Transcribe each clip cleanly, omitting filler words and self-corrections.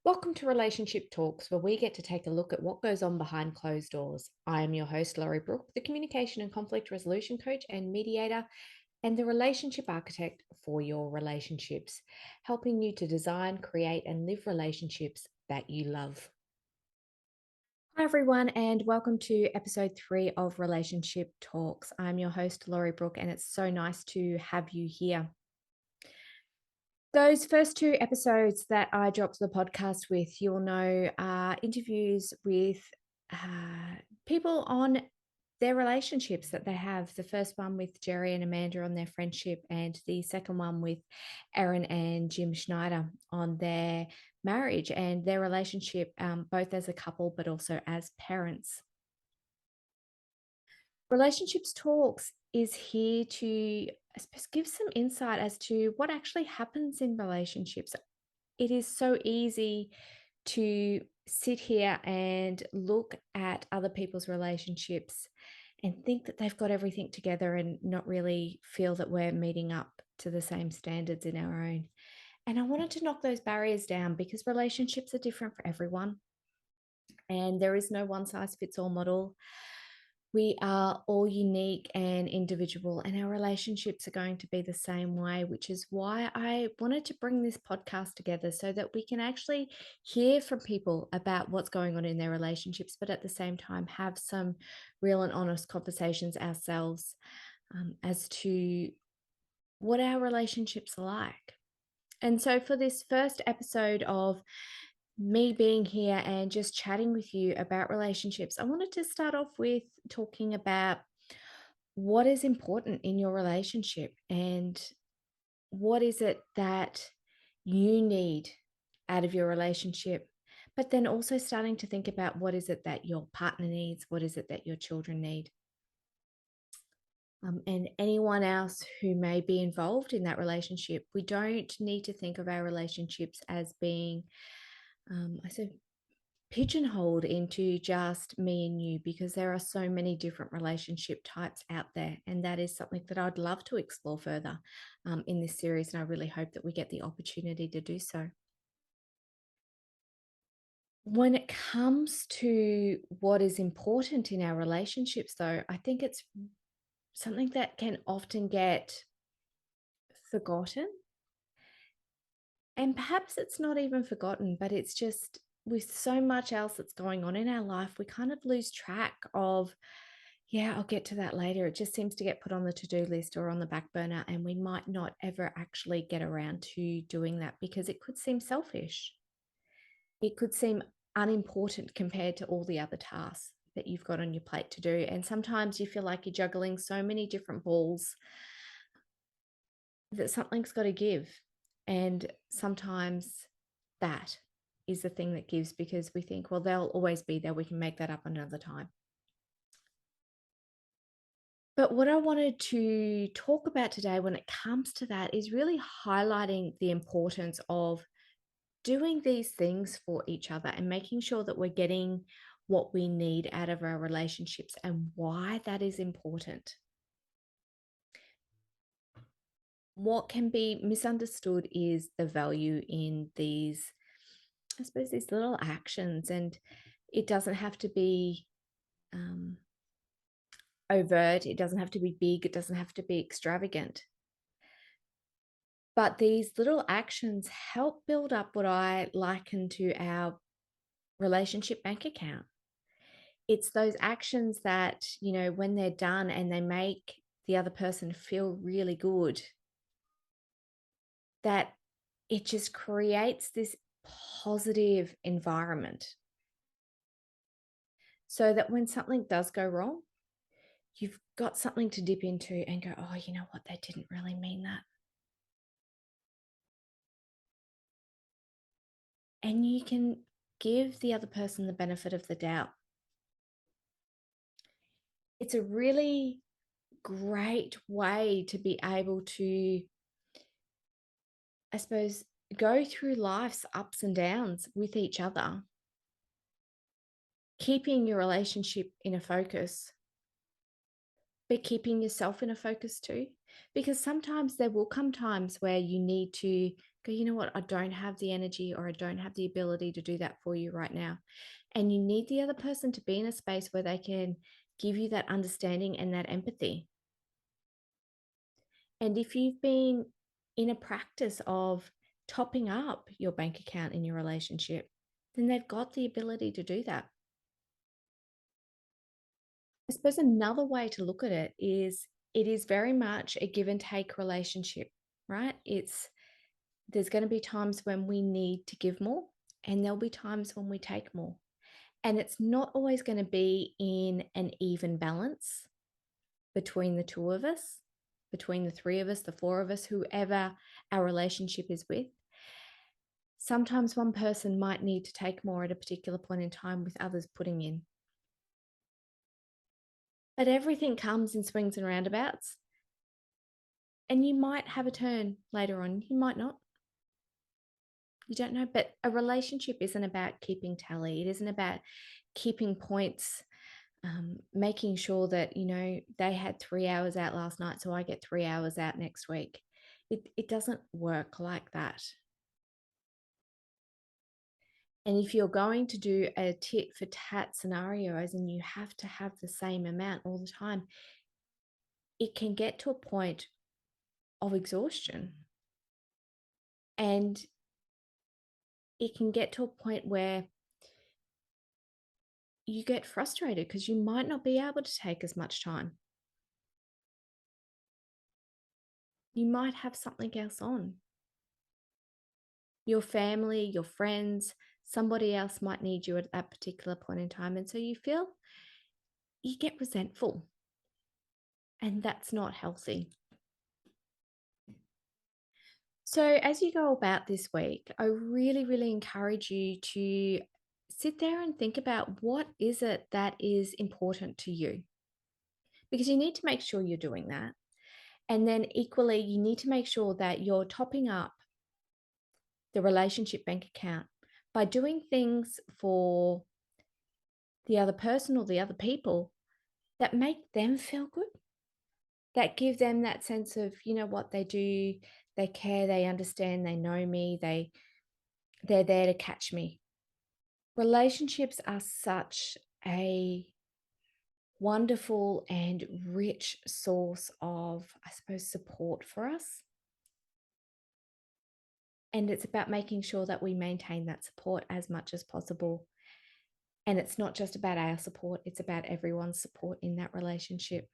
Welcome to Relationship Talks, where we get to take a look at what goes on behind closed doors. I am your host, Laurie Brooke, the communication and conflict resolution coach and mediator, and the relationship architect for your relationships, helping you to design, create, and live relationships that you love. Hi, everyone, and welcome to episode 3 of Relationship Talks. I'm your host, Laurie Brooke, and it's so nice to have you here. Those first 2 episodes that I dropped the podcast with, you'll know, are interviews with people on their relationships that they have. The first one with Jerry and Amanda on their friendship, and the second one with Erin and Jim Schneider on their marriage and their relationship, both as a couple but also as parents. Relationships Talks is here to, I suppose, give some insight as to what actually happens in relationships. It is so easy to sit here and look at other people's relationships and think that they've got everything together and not really feel that we're meeting up to the same standards in our own. And I wanted to knock those barriers down because relationships are different for everyone. And there is no one size fits all model. We are all unique and individual, and our relationships are going to be the same way, which is why I wanted to bring this podcast together so that we can actually hear from people about what's going on in their relationships, but at the same time have some real and honest conversations ourselves as to what our relationships are like. And so, for this first episode of me being here and just chatting with you about relationships, I wanted to start off with talking about what is important in your relationship and what is it that you need out of your relationship. But then also starting to think about what is it that your partner needs, what is it that your children need. And anyone else who may be involved in that relationship. We don't need to think of our relationships as being, I said, pigeonholed into just me and you, because there are so many different relationship types out there. And that is something that I'd love to explore further in this series. And I really hope that we get the opportunity to do so. When it comes to what is important in our relationships, though, I think it's something that can often get forgotten. And perhaps it's not even forgotten, but it's just with so much else that's going on in our life, we kind of lose track of, yeah, I'll get to that later. It just seems to get put on the to-do list or on the back burner, and we might not ever actually get around to doing that because it could seem selfish. It could seem unimportant compared to all the other tasks that you've got on your plate to do. And sometimes you feel like you're juggling so many different balls that something's got to give. And sometimes that is the thing that gives, because we think, well, they'll always be there. We can make that up another time. But what I wanted to talk about today when it comes to that is really highlighting the importance of doing these things for each other and making sure that we're getting what we need out of our relationships and why that is important. What can be misunderstood is the value in these, I suppose, these little actions. And it doesn't have to be overt, it doesn't have to be big, it doesn't have to be extravagant. But these little actions help build up what I liken to our relationship bank account. It's those actions that, when they're done and they make the other person feel really good, that it just creates this positive environment. So that when something does go wrong, you've got something to dip into and go, oh, you know what? They didn't really mean that. And you can give the other person the benefit of the doubt. It's a really great way to be able to, I suppose, go through life's ups and downs with each other, keeping your relationship in a focus, but keeping yourself in a focus too. Because sometimes there will come times where you need to go, you know what, I don't have the energy or I don't have the ability to do that for you right now. And you need the other person to be in a space where they can give you that understanding and that empathy. And if you've been in a practice of topping up your bank account in your relationship, then they've got the ability to do that. I suppose another way to look at it is very much a give and take relationship, right? There's going to be times when we need to give more, and there'll be times when we take more. And it's not always going to be in an even balance between the two of us, between the three of us, the four of us, whoever our relationship is with. Sometimes one person might need to take more at a particular point in time, with others putting in. But everything comes in swings and roundabouts. And you might have a turn later on, you might not. You don't know. But a relationship isn't about keeping tally, it isn't about keeping points, making sure that, they had 3 hours out last night, so I get 3 hours out next week. It doesn't work like that. And if you're going to do a tit for tat scenario, as in you have to have the same amount all the time, it can get to a point of exhaustion. And it can get to a point where you get frustrated because you might not be able to take as much time. You might have something else on. Your family, your friends, somebody else might need you at that particular point in time. And so you get resentful. And that's not healthy. So as you go about this week, I really, really encourage you to sit there and think about, what is it that is important to you? Because you need to make sure you're doing that. And then equally, you need to make sure that you're topping up the relationship bank account by doing things for the other person or the other people that make them feel good, that give them that sense of, what they do, they care, they understand, they know me, they're there to catch me. Relationships are such a wonderful and rich source of, I suppose, support for us. And it's about making sure that we maintain that support as much as possible. And it's not just about our support, it's about everyone's support in that relationship.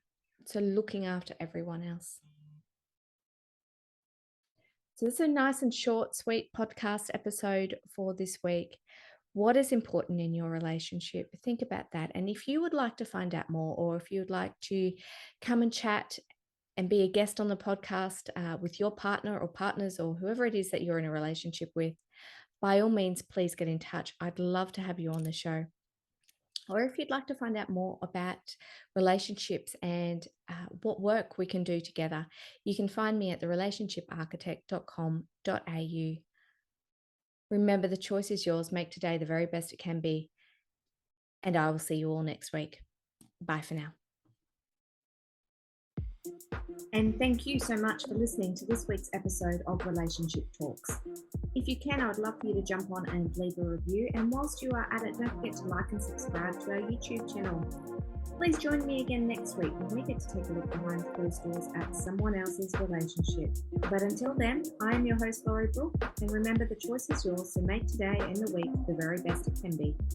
So looking after everyone else. So this is a nice and short, sweet podcast episode for this week. What is important in your relationship? Think about that. And if you would like to find out more, or if you would like to come and chat and be a guest on the podcast with your partner or partners or whoever it is that you're in a relationship with, by all means, please get in touch. I'd love to have you on the show. Or if you'd like to find out more about relationships and what work we can do together, you can find me at therelationshiparchitect.com.au. Remember, the choice is yours. Make today the very best it can be. And I will see you all next week. Bye for now. And thank you so much for listening to this week's episode of Relationship Talks. If you can, I would love for you to jump on and leave a review. And whilst you are at it, don't forget to like and subscribe to our YouTube channel. Please join me again next week when we get to take a look behind closed doors at someone else's relationship. But until then, I am your host, Laurie Brooke, and remember, the choice is yours, so make today and the week the very best it can be.